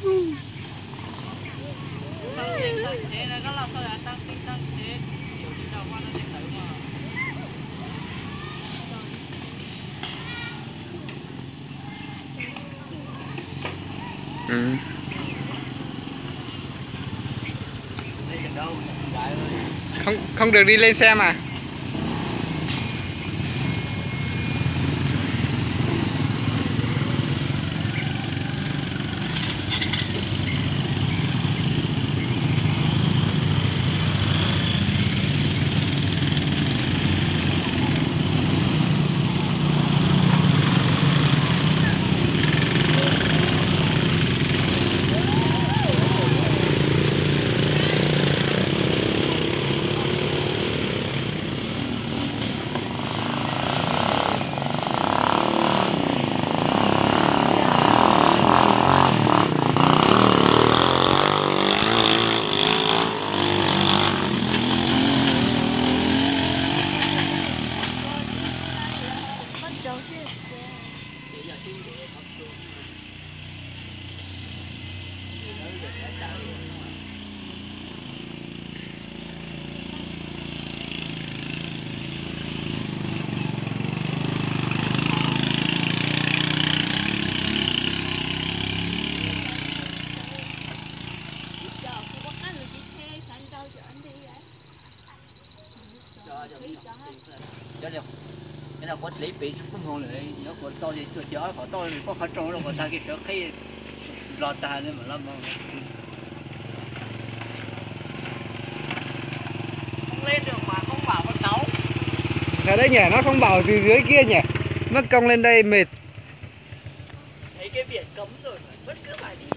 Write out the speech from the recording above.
tăng sinh tăng thế là nó là sao là tăng sinh tăng thế nhiều thì đâu qua nó sẽ tới mà. Ừ. Không được đi lên xe mà. Cái nào có lấy bể không ngon nữa nó còn to thì tôi chở khỏi to thì có khó trâu đâu còn ta cái chỗ khi lọt ta nên mà làm Không lên được mà không bảo con cháu. Ở đây nhỉ, nó không bảo từ dưới kia nhỉ. Mất công lên đây mệt. Thấy cái biển cấm rồi, bất cứ phải đi.